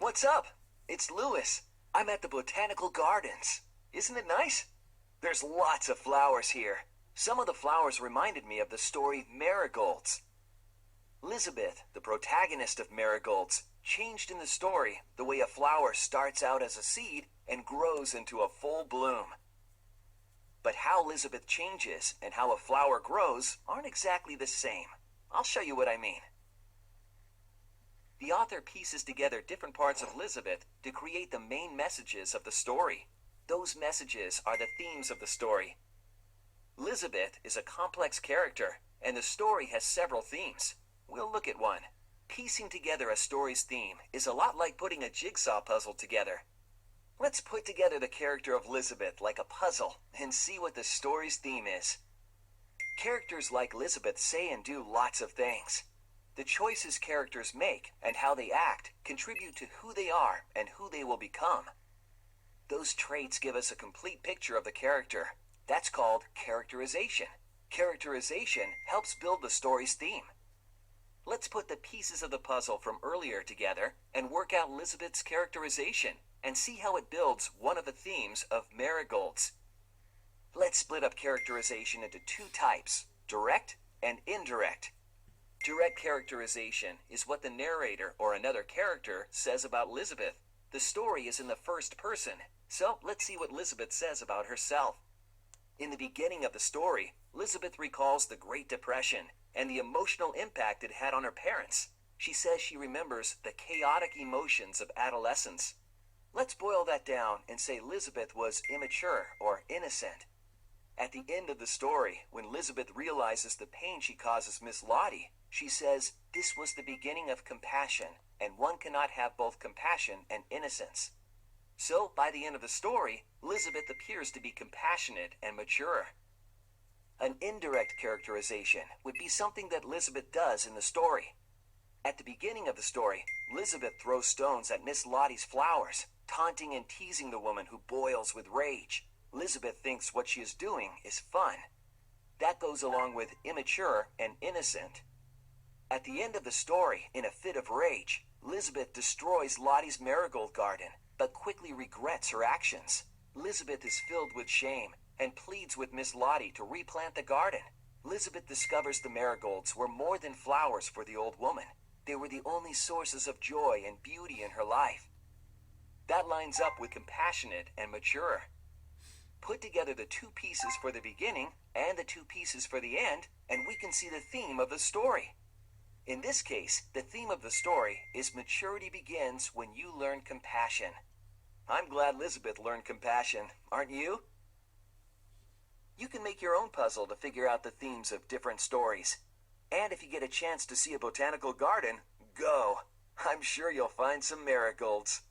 What's up? It's Lewis. I'm at the Botanical Gardens. Isn't it nice? There's lots of flowers here. Some of the flowers reminded me of the story Marigolds. Elizabeth, the protagonist of Marigolds, changed in the story the way a flower starts out as a seed and grows into a full bloom. But how Elizabeth changes and how a flower grows aren't exactly the same. I'll show you what I mean. The author pieces together different parts of Elizabeth to create the main messages of the story. Those messages are the themes of the story. Elizabeth is a complex character, and the story has several themes. We'll look at one. Piecing together a story's theme is a lot like putting a jigsaw puzzle together. Let's put together the character of Elizabeth like a puzzle and see what the story's theme is. Characters like Elizabeth say and do lots of things. The choices characters make and how they act contribute to who they are and who they will become. Those traits give us a complete picture of the character. That's called characterization. Characterization helps build the story's theme. Let's put the pieces of the puzzle from earlier together and work out Elizabeth's characterization and see how it builds one of the themes of Marigolds. Let's split up characterization into two types, direct and indirect. Direct characterization is what the narrator or another character says about Elizabeth. The story is in the first person, so let's see what Elizabeth says about herself. In the beginning of the story, Elizabeth recalls the Great Depression and the emotional impact it had on her parents. She says she remembers the chaotic emotions of adolescence. Let's boil that down and say Elizabeth was immature or innocent. At the end of the story, when Elizabeth realizes the pain she causes Miss Lottie, she says, "This was the beginning of compassion, and one cannot have both compassion and innocence." So, by the end of the story, Elizabeth appears to be compassionate and mature. An indirect characterization would be something that Elizabeth does in the story. At the beginning of the story, Elizabeth throws stones at Miss Lottie's flowers, taunting and teasing the woman who boils with rage. Elizabeth thinks what she is doing is fun. That goes along with immature and innocent. At the end of the story, in a fit of rage, Elizabeth destroys Lottie's marigold garden, but quickly regrets her actions. Elizabeth is filled with shame and pleads with Miss Lottie to replant the garden. Elizabeth discovers the marigolds were more than flowers for the old woman. They were the only sources of joy and beauty in her life. That lines up with compassionate and mature. Put together the two pieces for the beginning and the two pieces for the end, and we can see the theme of the story. In this case, the theme of the story is maturity begins when you learn compassion. I'm glad Elizabeth learned compassion, aren't you? You can make your own puzzle to figure out the themes of different stories. And if you get a chance to see a botanical garden, go. I'm sure you'll find some marigolds.